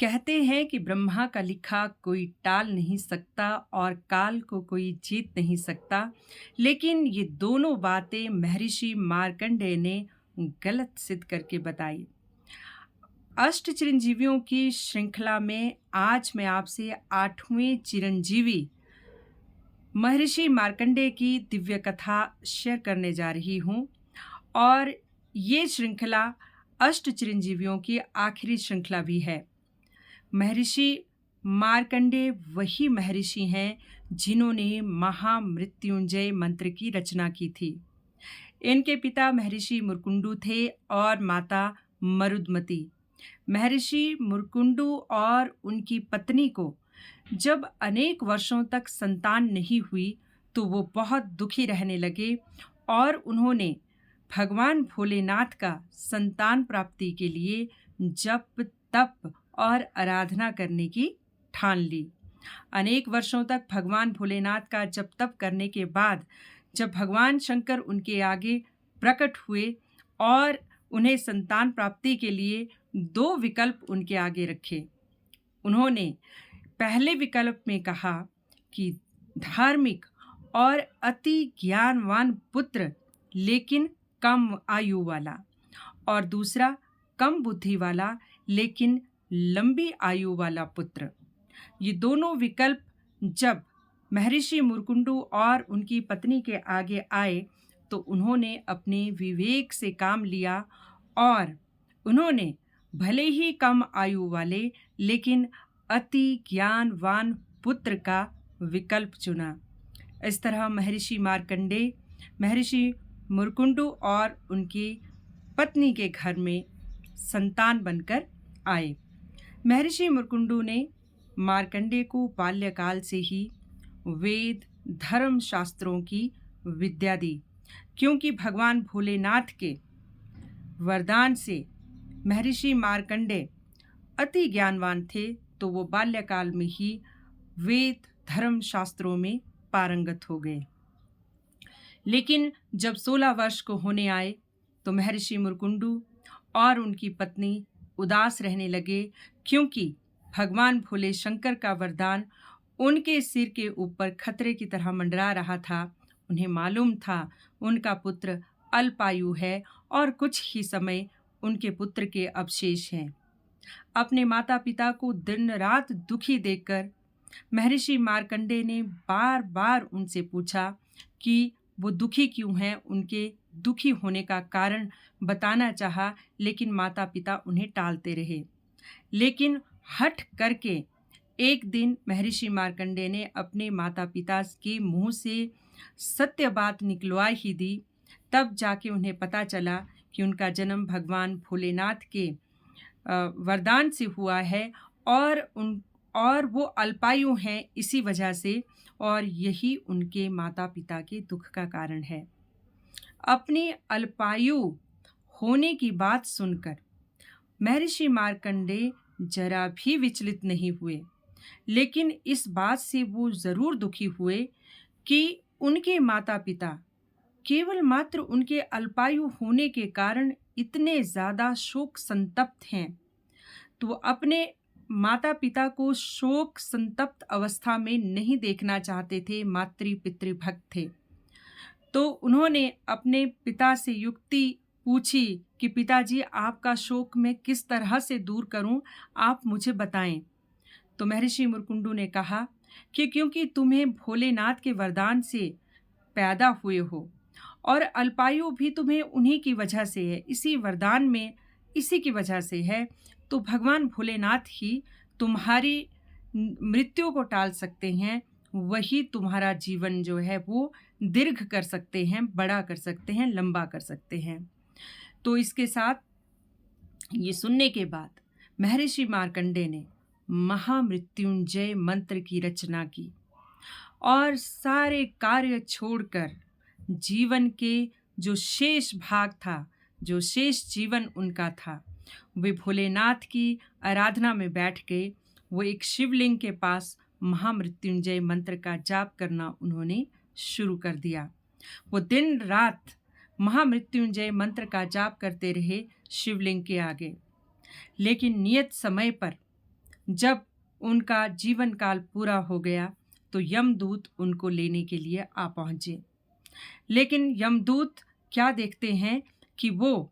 कहते हैं कि ब्रह्मा का लिखा कोई टाल नहीं सकता और काल को कोई जीत नहीं सकता। लेकिन ये दोनों बातें महर्षि मार्कंडेय ने गलत सिद्ध करके बताई। अष्ट चिरंजीवियों की श्रृंखला में आज मैं आपसे आठवें चिरंजीवी महर्षि मार्कंडेय की दिव्य कथा शेयर करने जा रही हूँ। और ये श्रृंखला अष्ट चिरंजीवियों की आखिरी श्रृंखला भी है। महर्षि मार्कंडेय वही महर्षि हैं जिन्होंने महामृत्युंजय मंत्र की रचना की थी। इनके पिता महर्षि मुरकुंडू थे और माता मरुदमती। महर्षि मुरकुंडू और उनकी पत्नी को जब अनेक वर्षों तक संतान नहीं हुई तो वो बहुत दुखी रहने लगे और उन्होंने भगवान भोलेनाथ का संतान प्राप्ति के लिए जप तप और आराधना करने की ठान ली। अनेक वर्षों तक भगवान भोलेनाथ का जप तप करने के बाद जब भगवान शंकर उनके आगे प्रकट हुए और उन्हें संतान प्राप्ति के लिए दो विकल्प उनके आगे रखे। उन्होंने पहले विकल्प में कहा कि धार्मिक और अति ज्ञानवान पुत्र लेकिन कम आयु वाला, और दूसरा कम बुद्धि वाला लेकिन लंबी आयु वाला पुत्र। ये दोनों विकल्प जब महर्षि मुरकुंडू और उनकी पत्नी के आगे आए तो उन्होंने अपने विवेक से काम लिया और उन्होंने भले ही कम आयु वाले लेकिन अति ज्ञानवान पुत्र का विकल्प चुना। इस तरह महर्षि मार्कंडेय महर्षि मुरकुंडू और उनकी पत्नी के घर में संतान बनकर आए। महर्षि मुरकुंडू ने मार्कंडेय को बाल्यकाल से ही वेद धर्म शास्त्रों की विद्या दी, क्योंकि भगवान भोलेनाथ के वरदान से महर्षि मार्कंडेय अति ज्ञानवान थे, तो वो बाल्यकाल में ही वेद धर्म शास्त्रों में पारंगत हो गए। लेकिन जब 16 वर्ष को होने आए तो महर्षि मुरकुंडू और उनकी पत्नी उदास रहने लगे, क्योंकि भगवान भोले शंकर का वरदान उनके सिर के ऊपर खतरे की तरह मंडरा रहा था। उन्हें मालूम था उनका पुत्र अल्पायु है और कुछ ही समय उनके पुत्र के अवशेष हैं। अपने माता पिता को दिन रात दुखी देखकर महर्षि मार्कंडेय ने बार बार उनसे पूछा कि वो दुखी क्यों हैं। उनके दुखी होने का कारण बताना चाहा, लेकिन माता पिता उन्हें टालते रहे। लेकिन हठ करके एक दिन महर्षि मार्कंडेय ने अपने माता पिता के मुंह से सत्य बात निकलवा ही दी। तब जाके उन्हें पता चला कि उनका जन्म भगवान भोलेनाथ के वरदान से हुआ है और वो अल्पायु हैं इसी वजह से, और यही उनके माता पिता के दुख का कारण है। अपनी अल्पायु होने की बात सुनकर महर्षि मार्कंडेय जरा भी विचलित नहीं हुए, लेकिन इस बात से वो जरूर दुखी हुए कि उनके माता पिता केवल मात्र उनके अल्पायु होने के कारण इतने ज्यादा शोक संतप्त हैं। तो वो अपने माता पिता को शोक संतप्त अवस्था में नहीं देखना चाहते थे, मातृ पितृभक्त थे। तो उन्होंने अपने पिता से युक्ति पूछी कि पिताजी, आपका शोक मैं किस तरह से दूर करूं, आप मुझे बताएं। तो महर्षि मुरकुंडू ने कहा कि क्योंकि तुम्हें भोलेनाथ के वरदान से पैदा हुए हो और अल्पायु भी तुम्हें उन्हीं की वजह से है, इसी वरदान में इसी की वजह से है, तो भगवान भोलेनाथ ही तुम्हारी मृत्यु को टाल सकते हैं, वही तुम्हारा जीवन जो है वो दीर्घ कर सकते हैं, बड़ा कर सकते हैं, लंबा कर सकते हैं। तो इसके साथ ये सुनने के बाद महर्षि मार्कंडेय ने महामृत्युंजय मंत्र की रचना की और सारे कार्य छोड़कर जीवन के जो शेष भाग था, जो शेष जीवन उनका था, वे भोलेनाथ की आराधना में बैठ गए। वो एक शिवलिंग के पास महामृत्युंजय मंत्र का जाप करना उन्होंने शुरू कर दिया। वो दिन रात महामृत्युंजय मंत्र का जाप करते रहे शिवलिंग के आगे। लेकिन नियत समय पर जब उनका जीवन काल पूरा हो गया तो यमदूत उनको लेने के लिए आ पहुंचे। लेकिन यमदूत क्या देखते हैं कि वो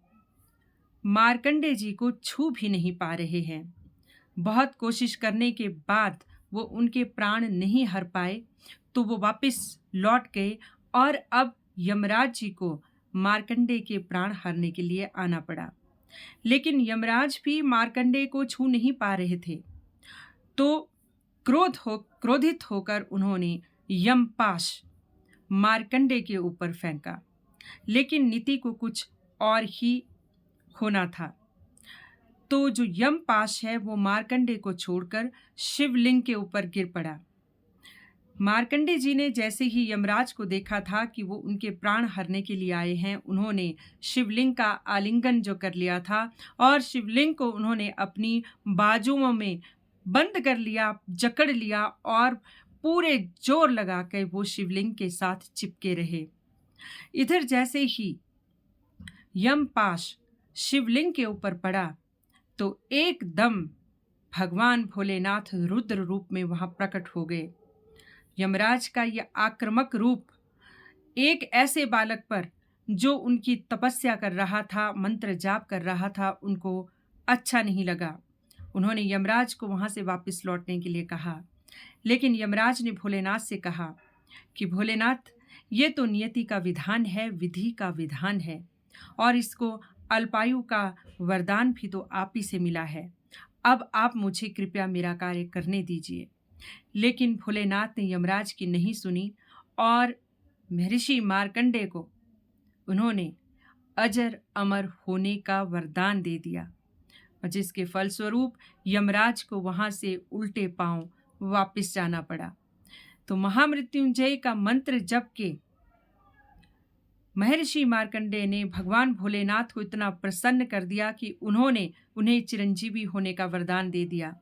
मार्कंडे जी को छू भी नहीं पा रहे हैं। बहुत कोशिश करने के बाद वो उनके प्राण नहीं हर पाए, तो वो वापस लौट गए और अब यमराज जी को मार्कंडे के प्राण हरने के लिए आना पड़ा। लेकिन यमराज भी मार्कंडे को छू नहीं पा रहे थे, तो क्रोधित होकर उन्होंने यमपाश मार्कंडे के ऊपर फेंका। लेकिन नीति को कुछ और ही होना था। तो जो यमपाश है वो मार्कंडे को छोड़कर शिवलिंग के ऊपर गिर पड़ा। मार्कंडे जी ने जैसे ही यमराज को देखा था कि वो उनके प्राण हरने के लिए आए हैं, उन्होंने शिवलिंग का आलिंगन जो कर लिया था और शिवलिंग को उन्होंने अपनी बाजुओं में बंद कर लिया, जकड़ लिया और पूरे जोर लगा कर वो शिवलिंग के साथ चिपके रहे। इधर जैसे ही यमपाश शिवलिंग के ऊपर पड़ा तो एकदम भगवान भोलेनाथ रुद्र रूप में वहां प्रकट हो गए। यमराज का यह आक्रामक रूप एक ऐसे बालक पर जो उनकी तपस्या कर रहा था, मंत्र जाप कर रहा था, उनको अच्छा नहीं लगा। उन्होंने यमराज को वहां से वापस लौटने के लिए कहा। लेकिन यमराज ने भोलेनाथ से कहा कि भोलेनाथ, ये तो नियति का विधान है, विधि का विधान है, और इसको अल्पायु का वरदान भी तो आप ही से मिला है। अब आप मुझे कृपया मेरा कार्य करने दीजिए। लेकिन भोलेनाथ ने यमराज की नहीं सुनी और महर्षि मार्कंडे को उन्होंने अजर अमर होने का वरदान दे दिया, और जिसके फलस्वरूप यमराज को वहां से उल्टे पांव वापस जाना पड़ा। तो महामृत्युंजय का मंत्र जप के महर्षि मार्कंडे ने भगवान भोलेनाथ को इतना प्रसन्न कर दिया कि उन्होंने उन्हें चिरंजीवी होने का वरदान दे दिया।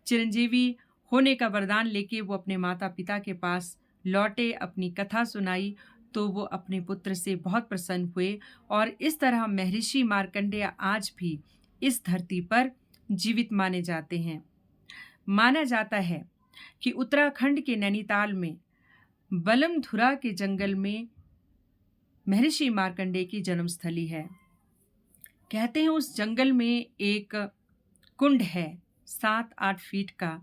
चिरंजीवी होने का वरदान लेके वो अपने माता पिता के पास लौटे, अपनी कथा सुनाई, तो वो अपने पुत्र से बहुत प्रसन्न हुए। और इस तरह महर्षि मार्कंडेय आज भी इस धरती पर जीवित माने जाते हैं। माना जाता है कि उत्तराखंड के नैनीताल में बलमधुरा के जंगल में महर्षि मार्कंडेय की जन्मस्थली है। कहते हैं उस जंगल में एक कुंड है 7-8 फीट का,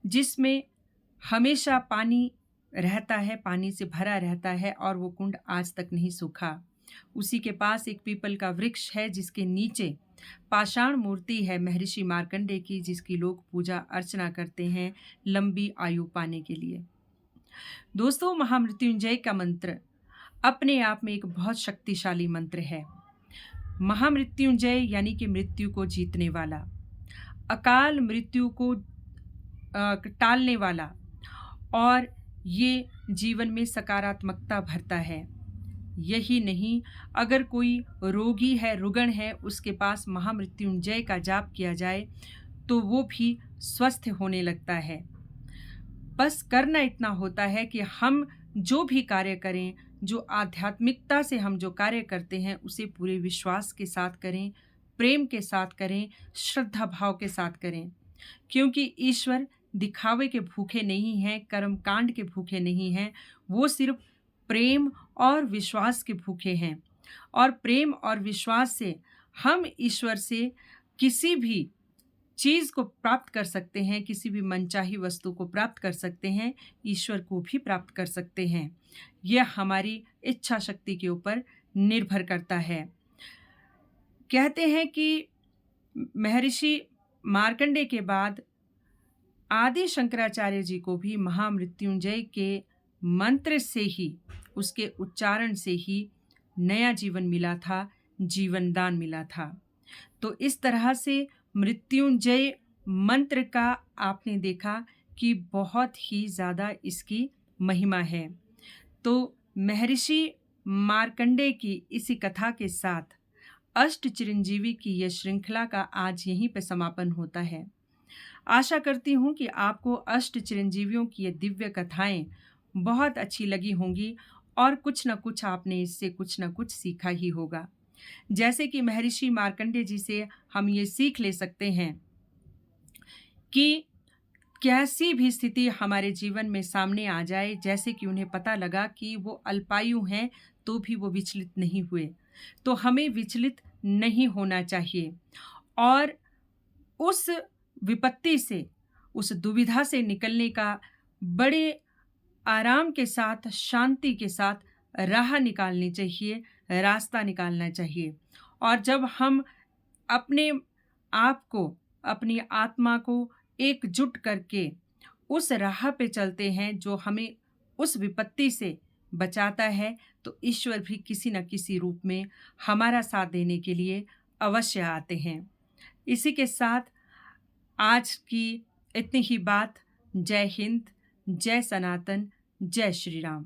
जिसमें हमेशा पानी रहता है, पानी से भरा रहता है, और वो कुंड आज तक नहीं सूखा। उसी के पास एक पीपल का वृक्ष है जिसके नीचे पाषाण मूर्ति है महर्षि मार्कंडेय की, जिसकी लोग पूजा अर्चना करते हैं लंबी आयु पाने के लिए। दोस्तों, महामृत्युंजय का मंत्र अपने आप में एक बहुत शक्तिशाली मंत्र है। महामृत्युंजय यानी कि मृत्यु को जीतने वाला, अकाल मृत्यु को टालने वाला, और ये जीवन में सकारात्मकता भरता है। यही नहीं, अगर कोई रोगी है, रुग्ण है, उसके पास महामृत्युंजय का जाप किया जाए तो वो भी स्वस्थ होने लगता है। बस करना इतना होता है कि हम जो भी कार्य करें, जो आध्यात्मिकता से हम जो कार्य करते हैं, उसे पूरे विश्वास के साथ करें, प्रेम के साथ करें, श्रद्धा भाव के साथ करें, क्योंकि ईश्वर दिखावे के भूखे नहीं हैं, कर्मकांड के भूखे नहीं हैं, वो सिर्फ प्रेम और विश्वास के भूखे हैं। और प्रेम और विश्वास से हम ईश्वर से किसी भी चीज़ को प्राप्त कर सकते हैं, किसी भी मनचाही वस्तु को प्राप्त कर सकते हैं, ईश्वर को भी प्राप्त कर सकते हैं। यह हमारी इच्छा शक्ति के ऊपर निर्भर करता है। कहते हैं कि महर्षि मार्कंडेय के बाद आदि शंकराचार्य जी को भी महामृत्युंजय के मंत्र से ही, उसके उच्चारण से ही नया जीवन मिला था, जीवन दान मिला था। तो इस तरह से मृत्युंजय मंत्र का आपने देखा कि बहुत ही ज़्यादा इसकी महिमा है। तो महर्षि मार्कंडेय की इसी कथा के साथ अष्ट चिरंजीवी की यह श्रृंखला का आज यहीं पर समापन होता है। आशा करती हूँ कि आपको अष्ट चिरंजीवियों की ये दिव्य कथाएं बहुत अच्छी लगी होंगी और कुछ न कुछ आपने इससे कुछ न कुछ सीखा ही होगा। जैसे कि महर्षि मार्कंडेय जी से हम ये सीख ले सकते हैं कि कैसी भी स्थिति हमारे जीवन में सामने आ जाए, जैसे कि उन्हें पता लगा कि वो अल्पायु हैं, तो भी वो विचलित नहीं हुए। तो हमें विचलित नहीं होना चाहिए और उस विपत्ति से, उस दुविधा से निकलने का बड़े आराम के साथ, शांति के साथ राह निकालनी चाहिए, रास्ता निकालना चाहिए। और जब हम अपने आप को, अपनी आत्मा को एकजुट करके उस राह पे चलते हैं जो हमें उस विपत्ति से बचाता है, तो ईश्वर भी किसी न किसी रूप में हमारा साथ देने के लिए अवश्य आते हैं। इसी के साथ आज की इतनी ही बात। जय हिंद, जय सनातन, जय श्री राम।